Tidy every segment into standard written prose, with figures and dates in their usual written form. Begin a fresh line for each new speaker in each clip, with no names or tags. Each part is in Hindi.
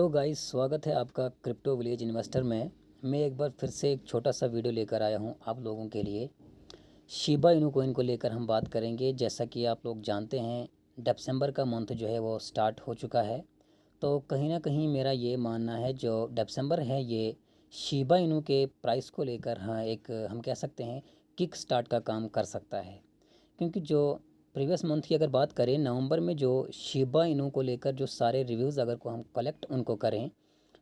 हेलो गाइस, स्वागत है आपका क्रिप्टो विलेज इन्वेस्टर में। मैं एक बार फिर से एक छोटा सा वीडियो लेकर आया हूं आप लोगों के लिए। शिबा इनू कोइन को लेकर हम बात करेंगे। जैसा कि आप लोग जानते हैं, दिसंबर का मंथ जो है वो स्टार्ट हो चुका है। तो कहीं ना कहीं मेरा ये मानना है जो दिसंबर है ये शिबा इनू के प्राइस को लेकर हाँ एक हम कह सकते हैं किक स्टार्ट का काम कर सकता है। क्योंकि जो प्रीवियस मंथ की अगर बात करें, नवंबर में जो शिबा इनू को लेकर जो सारे रिव्यूज़ अगर को हम कलेक्ट उनको करें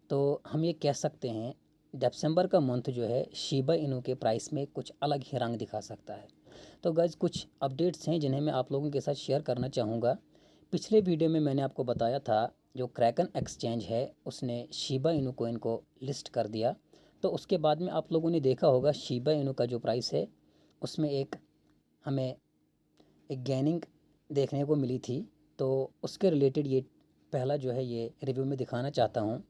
तो हम ये कह सकते हैं दिसंबर का मंथ जो है शिबा इनू के प्राइस में कुछ अलग ही रंग दिखा सकता है। तो गाइज कुछ अपडेट्स हैं जिन्हें मैं आप लोगों के साथ शेयर करना चाहूँगा। पिछले वीडियो में मैंने आपको बताया था जो क्रैकन एक्सचेंज है उसने शिबा इनू कोइन को लिस्ट कर दिया। तो उसके बाद में आप लोगों ने देखा होगा शिबा इनू का जो प्राइस है उसमें हमें एक गेनिंग देखने को मिली थी। तो उसके रिलेटेड ये पहला जो है ये रिव्यू में दिखाना चाहता हूँ।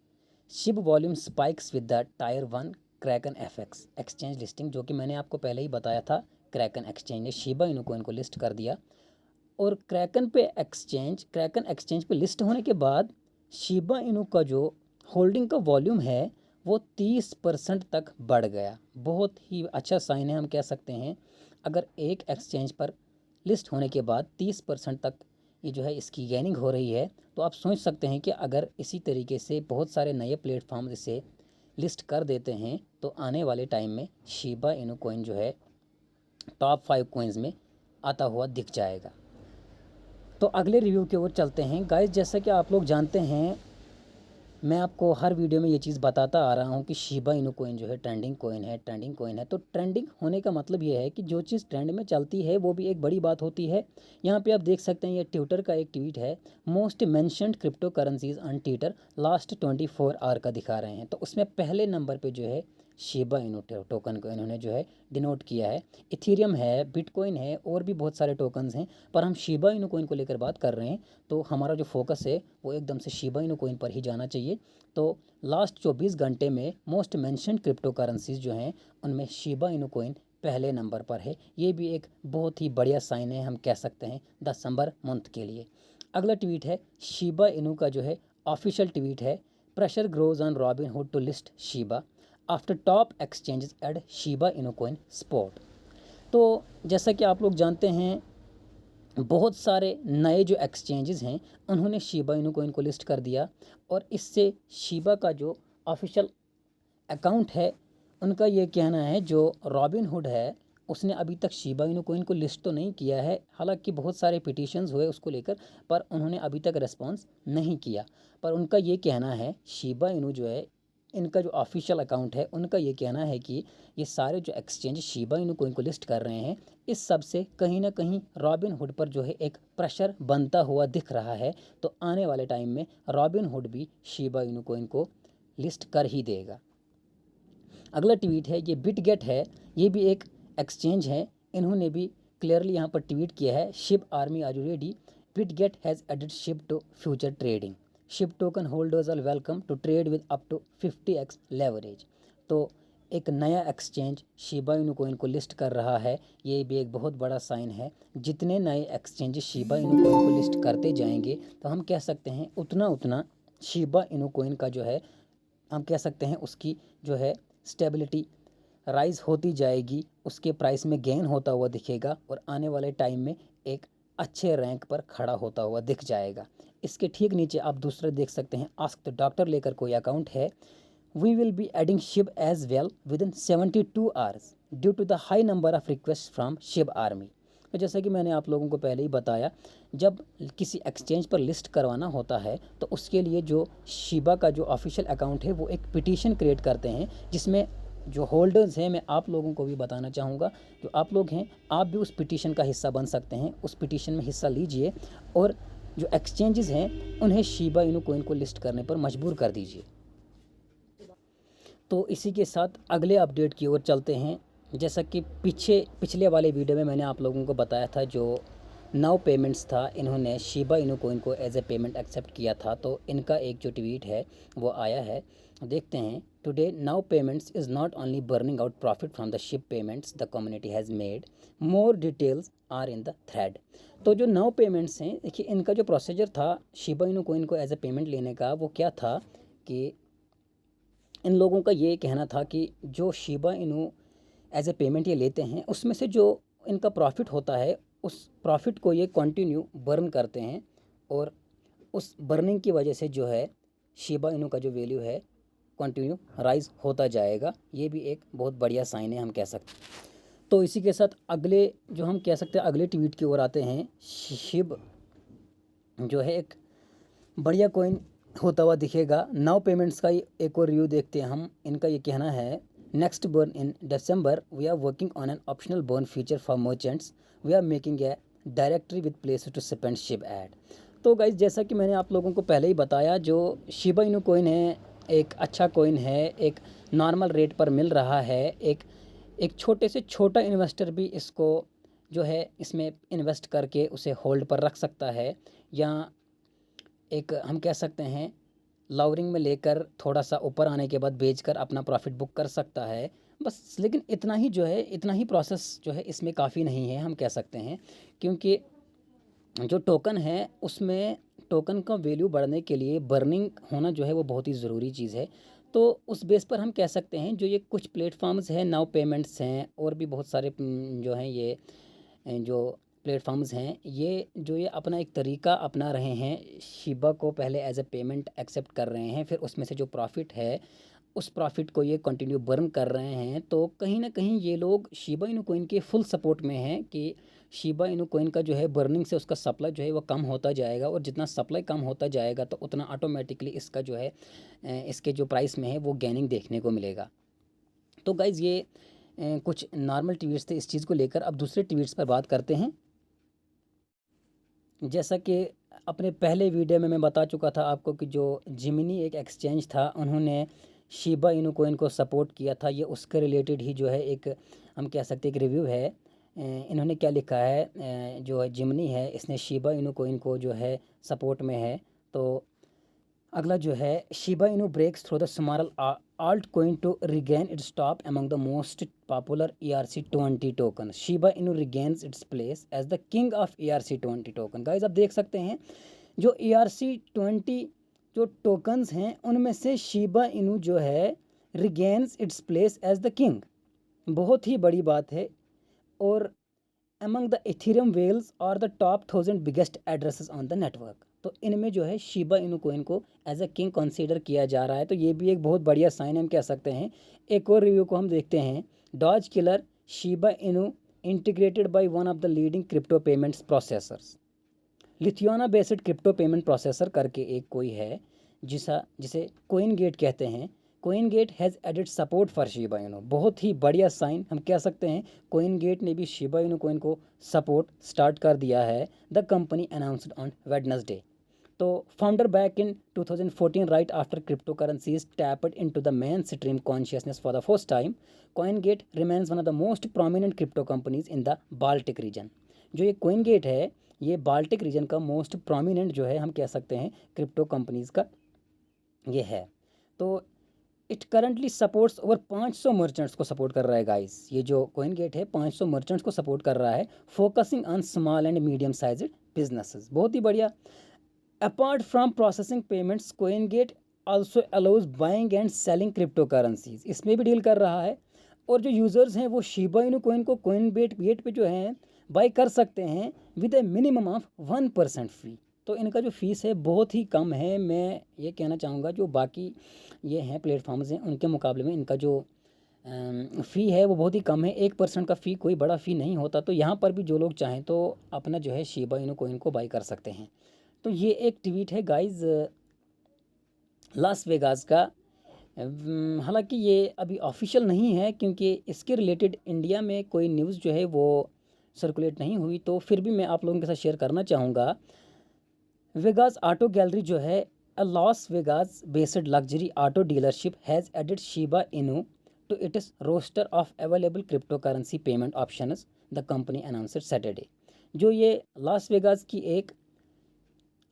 Shiv volume spikes with the tyre 1 Kraken FX exchange listing, जो कि मैंने आपको पहले ही बताया था। क्रैकन एक्सचेंज ने शिबा इनू को इनको लिस्ट कर दिया और क्रैकन एक्सचेंज पे लिस्ट होने के बाद शिबा इनू का जो होल्डिंग का वॉल्यूम है वो 30% तक बढ़ गया। बहुत ही अच्छा साइन है, हम कह सकते हैं। अगर एक एक्सचेंज पर लिस्ट होने के बाद 30% तक ये जो है इसकी गेनिंग हो रही है, तो आप सोच सकते हैं कि अगर इसी तरीके से बहुत सारे नए प्लेटफॉर्म इसे लिस्ट कर देते हैं तो आने वाले टाइम में शिबा इनू कोइन जो है टॉप 5 कोइंस में आता हुआ दिख जाएगा। तो अगले रिव्यू की ओर चलते हैं गाइस। जैसा कि आप लोग जानते हैं, मैं आपको हर वीडियो में ये चीज़ बताता आ रहा हूँ कि शिबा इनू कोइन जो है ट्रेंडिंग कोइन है। तो ट्रेंडिंग होने का मतलब ये है कि जो चीज़ ट्रेंड में चलती है वो भी एक बड़ी बात होती है। यहाँ पे आप देख सकते हैं, ये ट्विटर का एक ट्वीट है, most mentioned crypto currencies on Twitter last 24 hour का दिखा रहे हैं। तो उसमें पहले नंबर पर जो है शिबा इनू टोकन को इन्होंने जो है डिनोट किया है। इथेरियम है, बिटकॉइन है और भी बहुत सारे टोकन्स हैं, पर हम शिबा इनू कोइन को लेकर बात कर रहे हैं। तो हमारा जो फोकस है वो एकदम से शिबा इनू कोइन पर ही जाना चाहिए। तो लास्ट 24 घंटे में मोस्ट मेंशन्ड क्रिप्टो करेंसीज जो हैं उनमें शिबा इनू कोइन पहले नंबर पर है। ये भी एक बहुत ही बढ़िया साइन है, हम कह सकते हैं दिसंबर मंथ के लिए। अगला ट्वीट है शिबा इनू का जो है ऑफिशियल ट्वीट है, pressure grows on Robinhood to list Shiba after top exchanges add Shiba Inu coin spot. तो जैसा कि आप लोग जानते हैं, बहुत सारे नए जो एक्सचेंजेस हैं उन्होंने शिबा इनू कोइन को लिस्ट कर दिया और इससे शिबा का जो ऑफिशियल अकाउंट है उनका ये कहना है जो रॉबिनहुड है उसने अभी तक शिबा इनू कोइन को लिस्ट तो नहीं किया है। हालांकि बहुत सारे पिटिशंस हुए उसको लेकर, पर उन्होंने अभी तक रिस्पॉन्स नहीं किया। पर उनका ये कहना है, शिबा इनू जो है इनका जो ऑफिशियल अकाउंट है उनका ये कहना है कि ये सारे जो एक्सचेंज शिबा इनू कोइन को लिस्ट कर रहे हैं, इस सब से कहीं ना कहीं रॉबिनहुड पर जो है एक प्रेशर बनता हुआ दिख रहा है। तो आने वाले टाइम में रॉबिनहुड भी शिबा इनू कोइन को लिस्ट कर ही देगा। अगला ट्वीट है, ये बिटगेट है, ये भी एक एक्सचेंज है। इन्होंने भी क्लियरली यहाँ पर ट्वीट किया है, Shib army are you ready, Bitget has added Shib to future trading, Shib token holders are welcome to trade with up to 50x leverage. तो एक नया एक्सचेंज शिबा इनू कोइन को लिस्ट कर रहा है, ये भी एक बहुत बड़ा साइन है। जितने नए एक्सचेंज शिबा इनू कोइन को लिस्ट करते जाएंगे तो हम कह सकते हैं उतना उतना शिबा इनू कोइन का जो है हम कह सकते हैं उसकी जो है स्टेबिलिटी राइज होती जाएगी, उसके प्राइस में गेन होता हुआ दिखेगा और आने वाले टाइम में एक अच्छे रैंक पर खड़ा होता हुआ दिख जाएगा। इसके ठीक नीचे आप दूसरा देख सकते हैं, आस्क द डॉक्टर लेकर कोई अकाउंट है, we will be adding Shib as well within इन 72 hours due to the high number of request from Shib army. तो जैसा कि मैंने आप लोगों को पहले ही बताया, जब किसी एक्सचेंज पर लिस्ट करवाना होता है तो उसके लिए जो शिबा का जो ऑफिशियल अकाउंट है वो एक पिटीशन क्रिएट करते हैं, जिसमें जो होल्डर्स हैं, मैं आप लोगों को भी बताना चाहूँगा, जो आप लोग हैं आप भी उस पिटीशन का हिस्सा बन सकते हैं। उस पिटीशन में हिस्सा लीजिए और जो एक्सचेंजेस हैं उन्हें शिबा इनू कोइन को लिस्ट करने पर मजबूर कर दीजिए। तो इसी के साथ अगले अपडेट की ओर चलते हैं। जैसा कि पिछले वाले वीडियो में मैंने आप लोगों को बताया था, जो नाउ पेमेंट्स था, इन्होंने शिबा इनू कोइन को एज ए पेमेंट एक्सेप्ट किया था। तो इनका एक जो ट्वीट है वो आया है, देखते हैं। Today now payments is not only burning out profit from the ship payments the community has made, more details are in the thread. तो जो नाउ पेमेंट्स हैं, देखिए इनका जो प्रोसीजर था शिबा इनू कोइन को एज ए पेमेंट लेने का वो क्या था कि इन लोगों का ये कहना था कि जो Shiba Inu as a payment ये लेते हैं, उसमें से जो इनका प्रॉफिट होता है, उस प्रॉफिट को ये कंटिन्यू बर्न करते हैं और उस बर्निंग की वजह से जो है शिबा इनू का जो वैल्यू है कंटिन्यू राइज होता जाएगा। ये भी एक बहुत बढ़िया साइन है हम कह सकते हैं। तो इसी के साथ अगले जो हम कह सकते हैं अगले ट्वीट की ओर आते हैं। शिब जो है एक बढ़िया कॉइन होता हुआ दिखेगा। नाउ पेमेंट्स का एक और रिव्यू देखते हैं हम। इनका ये कहना है, next burn in December we are working on an optional burn feature for merchants, we are making a directory with place to spend Shib add. तो गाइज जैसा कि मैंने आप लोगों को पहले ही बताया, जो शिबा इनू कॉइन है एक अच्छा कॉइन है, एक नॉर्मल रेट पर मिल रहा है। एक छोटे से छोटा इन्वेस्टर भी इसको जो है इसमें इन्वेस्ट करके उसे होल्ड पर रख सकता है, या एक हम कह सकते हैं लाउरिंग में लेकर थोड़ा सा ऊपर आने के बाद बेचकर अपना प्रॉफिट बुक कर सकता है बस। लेकिन इतना ही जो है, इतना ही प्रोसेस जो है इसमें काफ़ी नहीं है हम कह सकते हैं, क्योंकि जो टोकन है उसमें टोकन का वैल्यू बढ़ने के लिए बर्निंग होना जो है वो बहुत ही ज़रूरी चीज़ है। तो उस बेस पर हम कह सकते हैं जो ये कुछ प्लेटफॉर्म्स हैं, नाउ पेमेंट्स हैं, और भी बहुत सारे जो हैं ये जो प्लेटफॉर्म्स हैं, ये जो ये अपना एक तरीका अपना रहे हैं, शिबा को पहले एज ए पेमेंट एक्सेप्ट कर रहे हैं, फिर उसमें से जो प्रॉफिट है उस प्रॉफिट को ये कंटिन्यू बर्न कर रहे हैं। तो कहीं ना कहीं ये लोग शिबा इनू कोइन के फुल सपोर्ट में हैं कि शिबा इनू कोइन का जो है बर्निंग से उसका सप्लाई जो है वो कम होता जाएगा, और जितना सप्लाई कम होता जाएगा तो उतना ऑटोमेटिकली इसका जो है इसके जो प्राइस में है वो गेनिंग देखने को मिलेगा। तो गाइज़ ये कुछ नॉर्मल ट्वीट्स थे इस चीज़ को लेकर। अब दूसरे ट्वीट्स पर बात करते हैं। जैसा कि अपने पहले वीडियो में मैं बता चुका था आपको कि जो जिमिनी एक एक्सचेंज था, उन्होंने शिबा इनू कोइन को सपोर्ट किया था। ये उसके रिलेटेड ही जो है एक हम कह सकते हैं एक रिव्यू है। इन्होंने क्या लिखा है, जो है जिमिनी है, इसने शिबा इनू कोइन को जो है सपोर्ट में है। तो अगला जो है, Shiba Inu breaks through the small alt coin to regain its top among the most popular ERC20 token. Shiba Inu regains its place as the king of ERC20 token. Guys आप देख सकते हैं जो ERC20 जो टोकन्स हैं उनमें से शिबा इनू जो है regains its place as the king. बहुत ही बड़ी बात है। और among the Ethereum whales are the top 1000 biggest addresses on the network। तो इनमें जो है शिबा इनू कोइन को एज अ किंग कंसीडर किया जा रहा है। तो ये भी एक बहुत बढ़िया साइन हम कह सकते हैं। एक और रिव्यू को हम देखते हैं। Doge killer Shiba Inu integrated by one of the leading crypto payments processors. Lithuania based crypto payment processor करके एक कोई है जिसे कोइन गेट कहते हैं। CoinGate has added support for Shiba Inu. बहुत ही बढ़िया साइन हम कह सकते हैं। कोइन गेट ने भी शिबा इनू कोइन को सपोर्ट स्टार्ट कर दिया है। The company announced on Wednesday. तो founded back in 2014 right after crypto currencies tapped into the main stream consciousness for the first time, CoinGate remains one of the most prominent crypto companies in the Baltic region. जो ये कोइन गेट है ये बाल्टिक रीजन का मोस्ट प्रोमिनेंट जो है हम कह सकते हैं क्रिप्टो कंपनीज का ये है। तो it currently supports over 500 merchants को सपोर्ट कर रहा है गाइस। ये जो कोइन गेट है 500 मर्चेंट्स को सपोर्ट कर रहा है, focusing on small and medium sized businesses. बहुत ही बढ़िया। Apart from processing payments, CoinGate also allows buying and selling crypto currencies. इसमें भी डील कर रहा है। और जो यूज़र्स हैं वो शिबा इनू कोइन को कोइन गेट पे जो है बाई कर सकते हैं विद ए मिनिमम ऑफ 1% फ़ी। तो इनका जो फ़ीस है बहुत ही कम है। मैं ये कहना चाहूँगा जो बाकी ये हैं प्लेटफॉर्म्स हैं उनके मुकाबले में इनका जो फ़ी है वो बहुत ही कम है। 1% का फ़ी कोई बड़ा फ़ी नहीं होता। तो यहाँ पर भी जो लोग चाहें तो अपना जो है शिबा इनू कोइन को बाई कर सकते हैं। तो ये एक ट्वीट है गाइज़ लास वेगास का। हालांकि ये अभी ऑफिशियल नहीं है क्योंकि इसके रिलेटेड इंडिया में कोई न्यूज़ जो है वो सर्कुलेट नहीं हुई, तो फिर भी मैं आप लोगों के साथ शेयर करना चाहूँगा। वेगास ऑटो गैलरी जो है a Los Vegas based luxury auto dealership has added Shiba Inu to its roster of available crypto currency payment options, the company announced Saturday. जो ये लॉस वेगास की एक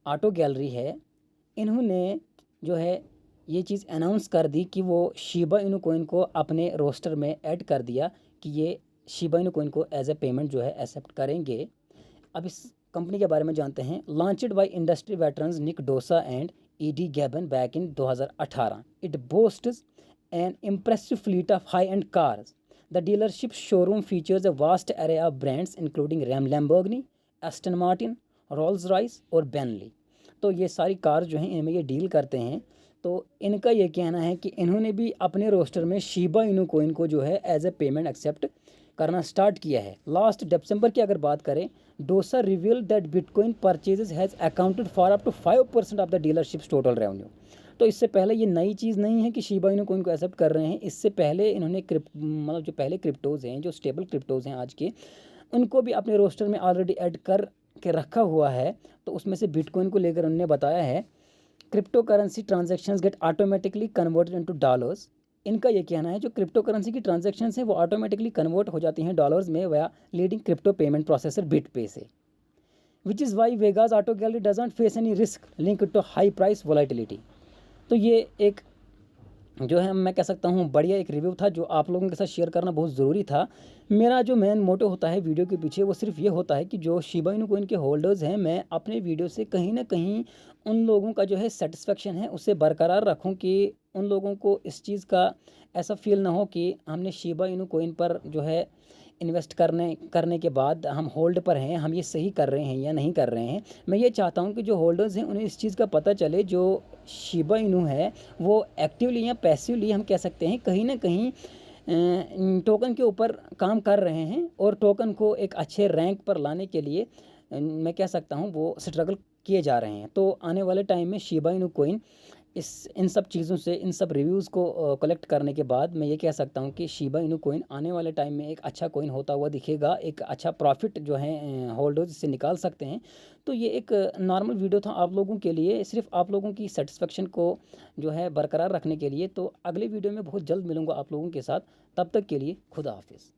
ऑटो गैलरी है, इन्होंने जो है ये चीज़ अनाउंस कर दी कि वो शिबा इनू कोइन को अपने रोस्टर में ऐड कर दिया कि ये शिबा इनू कोइन को एज ए पेमेंट जो है एक्सेप्ट करेंगे। अब इस कंपनी के बारे में जानते हैं। Launched by industry veterans Nick Dosa and ED Gabon back in 2018. It boasts an impressive fleet of high-end cars. The dealership showroom features a vast array of brands including Lamborghini, Aston Martin, Rolls-Royce और Bentley. तो ये सारी कार जो हैं इनमें ये डील करते हैं। तो इनका ये कहना है कि इन्होंने भी अपने रोस्टर में शिबा इनू कोइन को जो है एज ए पेमेंट एक्सेप्ट करना स्टार्ट किया है। लास्ट दिसंबर की अगर बात करें, Dosa reveal that bitcoin purchases has accounted for up to 5% of the dealership's total revenue. तो इससे पहले ये नई चीज़ नहीं है कि शिबा इनू कोइन को एक्सेप्ट कर रहे हैं। इससे पहले इन्होंने मतलब जो पहले क्रिप्टोज़ हैं, जो स्टेबल क्रिप्टोज़ हैं आज के, उनको भी अपने रोस्टर में ऑलरेडी ऐड कर के रखा हुआ है। तो उसमें से बिटकॉइन को लेकर उन्होंने बताया है crypto currency transactions get automatically converted into dollars. इनका ये कहना है जो क्रिप्टो करेंसी की ट्रांजेक्शन्स हैं वो ऑटोमेटिकली कन्वर्ट हो जाती हैं डॉलर्स में via leading crypto payment processor BitPay से, which is why Vegas auto gallery doesn't face any risk link to high price volatility. तो ये एक जो है मैं कह सकता हूँ बढ़िया एक रिव्यू था जो आप लोगों के साथ शेयर करना बहुत ज़रूरी था। मेरा जो मेन मोटो होता है वीडियो के पीछे वो सिर्फ ये होता है कि जो शिबा इनू कोइन के होल्डर्स हैं, मैं अपने वीडियो से कहीं ना कहीं उन लोगों का जो है सेटिस्फेक्शन है उसे बरकरार रखूं कि उन लोगों को इस चीज़ का ऐसा फील ना हो कि हमने शिबा इनू कोइन पर जो है इन्वेस्ट करने के बाद हम होल्ड पर हैं, हम ये सही कर रहे हैं या नहीं कर रहे हैं। मैं ये चाहता हूँ कि जो होल्डर्स हैं उन्हें इस चीज़ का पता चले जो शिबा इनू है वो एक्टिवली या पैसिवली हम कह सकते हैं कहीं ना कहीं टोकन के ऊपर काम कर रहे हैं और टोकन को एक अच्छे रैंक पर लाने के लिए मैं कह सकता हूँ वो स्ट्रगल किए जा रहे हैं। तो आने वाले टाइम में शिबा इनू कोइन इन सब चीज़ों से, इन सब रिव्यूज़ को कलेक्ट करने के बाद मैं ये कह सकता हूँ कि शिबा इनू कोइन आने वाले टाइम में एक अच्छा कोइन होता हुआ दिखेगा, एक अच्छा प्रॉफिट जो है होल्डर्स इससे निकाल सकते हैं। तो ये एक नॉर्मल वीडियो था आप लोगों के लिए, सिर्फ आप लोगों की सेटिस्फेक्शन को जो है बरकरार रखने के लिए। तो अगले वीडियो में बहुत जल्द मिलूँगा आप लोगों के साथ, तब तक के लिए खुदा हाफिज़।